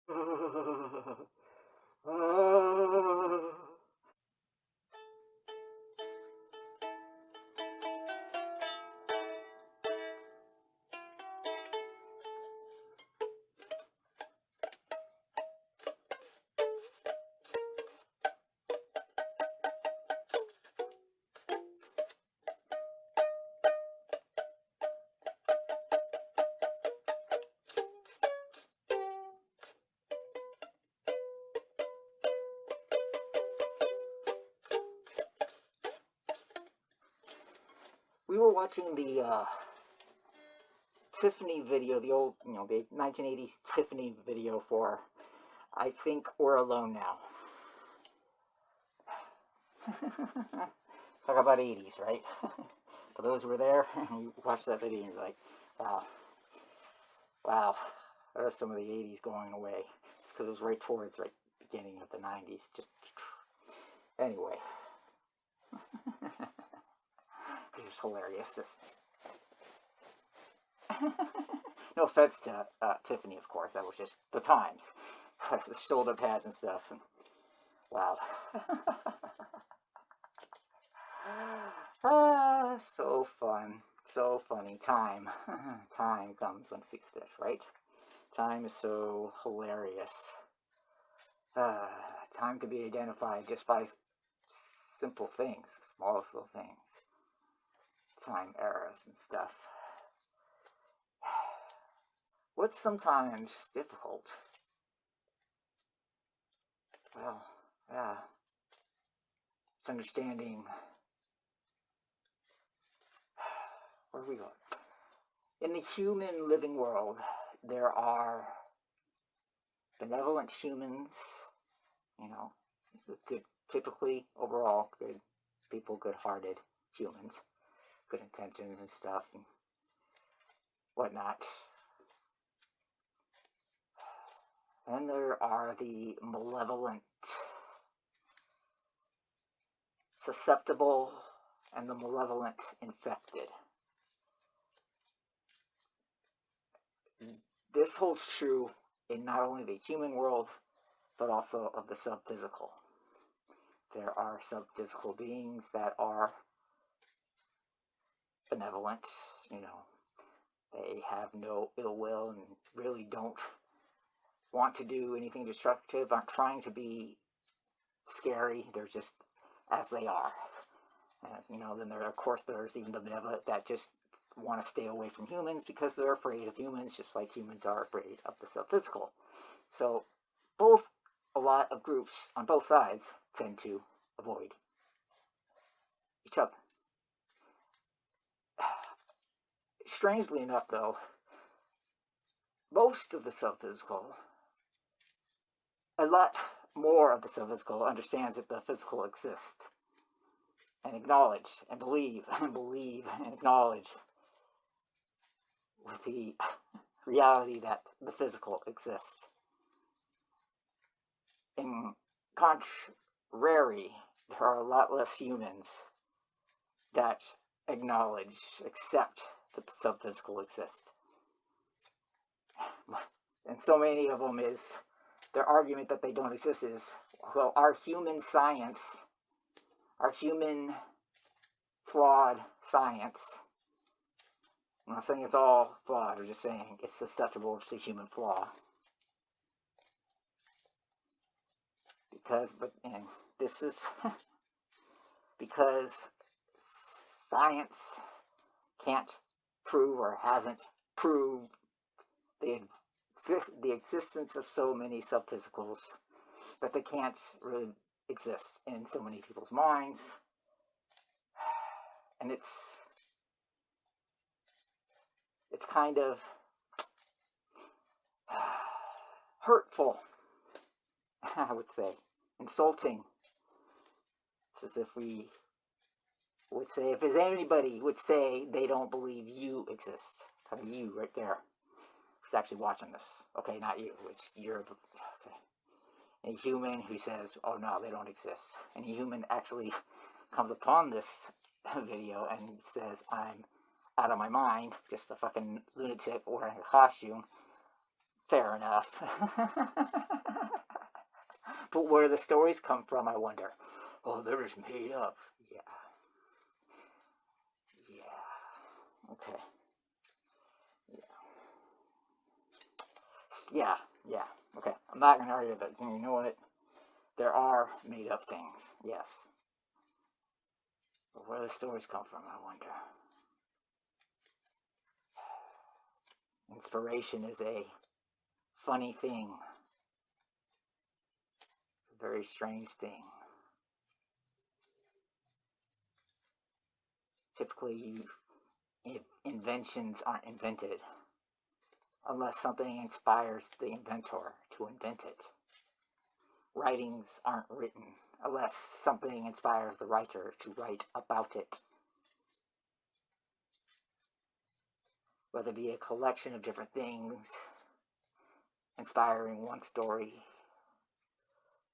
We were watching the Tiffany video, the old, the 1980s Tiffany video for I Think We're Alone Now. Talk about 80s, right? For those who were there, you watch that video and you're like, wow, wow, there's some of the 80s going away. It's because it was right towards beginning of the 90s. Just anyway, it was hilarious. No offense to Tiffany, of course. That was just the times. The shoulder pads and stuff. And, wow. So fun. So funny. Time. Time comes when it sees fit, right? Time is so hilarious. Time can be identified just by simple things, smallest little things. Time errors and stuff. What's sometimes difficult? Well, yeah. It's understanding. Where are we going? In the human living world, there are benevolent humans, good, typically, overall, good people, good-hearted humans, good intentions and stuff, and whatnot. Then there are the malevolent, susceptible, and the malevolent infected. This holds true in not only the human world, but also of the sub-physical. There are sub-physical beings that are benevolent, they have no ill will and really don't want to do anything destructive, aren't trying to be scary, they're just as they are. Then of course there's even the benevolent that just want to stay away from humans because they're afraid of humans, just like humans are afraid of the sub-physical. So a lot of groups on both sides tend to avoid each other. Strangely enough, though, most of the sub-physical, a lot more of the sub-physical understands that the physical exists and acknowledge and believe and acknowledge with the reality that the physical exists. In contrary, there are a lot less humans that acknowledge, accept that the sub-physical exists. And so many of them is, their argument that they don't exist is, well, our human science, our human flawed science, I'm not saying it's all flawed, I'm just saying it's susceptible to human flaw. This is because science can't prove or hasn't proved the existence of so many sub-physicals that they can't really exist in so many people's minds. And it's kind of hurtful, I would say, insulting. It's as if we would say, if anybody would say they don't believe you exist, kind of you right there, who's actually watching this. Okay, not you, you're the, okay. A human who says, oh no, they don't exist. And a human actually comes upon this video and says, I'm out of my mind, just a fucking lunatic wearing a costume, Fair enough. But where the stories come from, I wonder. Oh, they're just made up. Yeah. Yeah. Okay. Yeah. Yeah. Okay. I'm not going to argue that. You know what? There are made up things. Yes. But where the stories come from, I wonder. Inspiration is a funny thing. A very strange thing. Typically, inventions aren't invented unless something inspires the inventor to invent it. Writings aren't written unless something inspires the writer to write about it. Whether it be a collection of different things inspiring one story,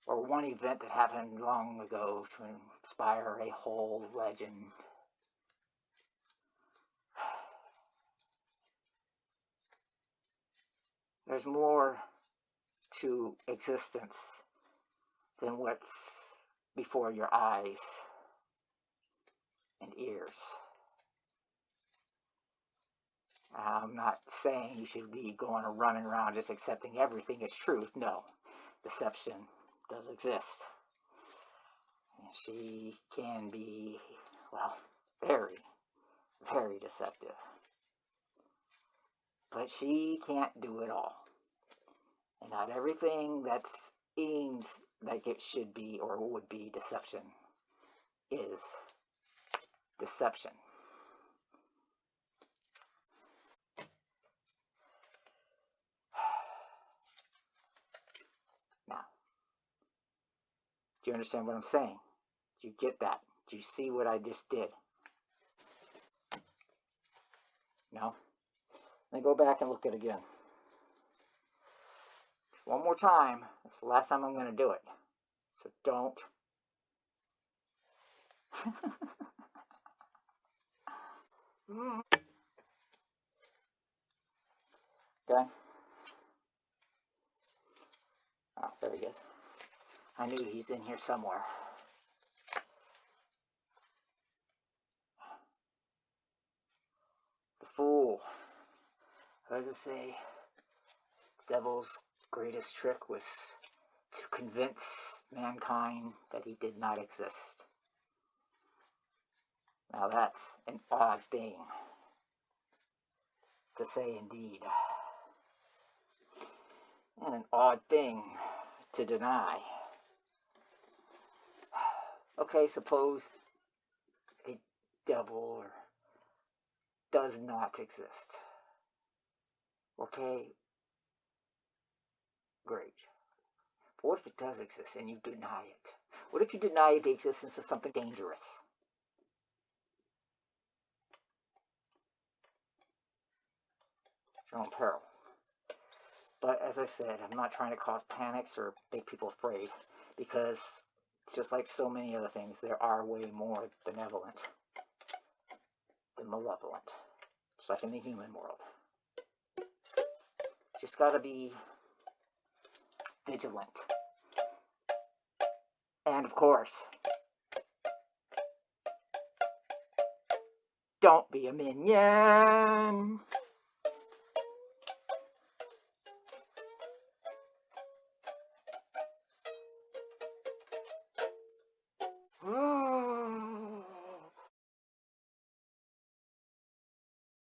or one event that happened long ago to inspire a whole legend. There's more to existence than what's before your eyes and ears. I'm not saying you should be going or running around just accepting everything as truth. No, deception does exist. And she can be, well, very, very deceptive. But she can't do it all. And not everything that seems like it should be or would be deception is deception. Now, do you understand what I'm saying? Do you get that? Do you see what I just did? No? Then go back and look at it again. One more time. It's the last time I'm going to do it. So don't. Okay? Oh, there he is. I knew he's in here somewhere. The fool. What does it say? The devil's greatest trick was to convince mankind that he did not exist. Now that's an odd thing to say indeed. And an odd thing to deny. Okay, suppose a devil does not exist. Okay, great. But what if it does exist and you deny it? What if you deny the existence of something dangerous? It's your own peril. But as I said, I'm not trying to cause panics or make people afraid, because just like so many other things, there are way more benevolent than malevolent, just like in the human world. Just gotta be vigilant. And of course, don't be a minion.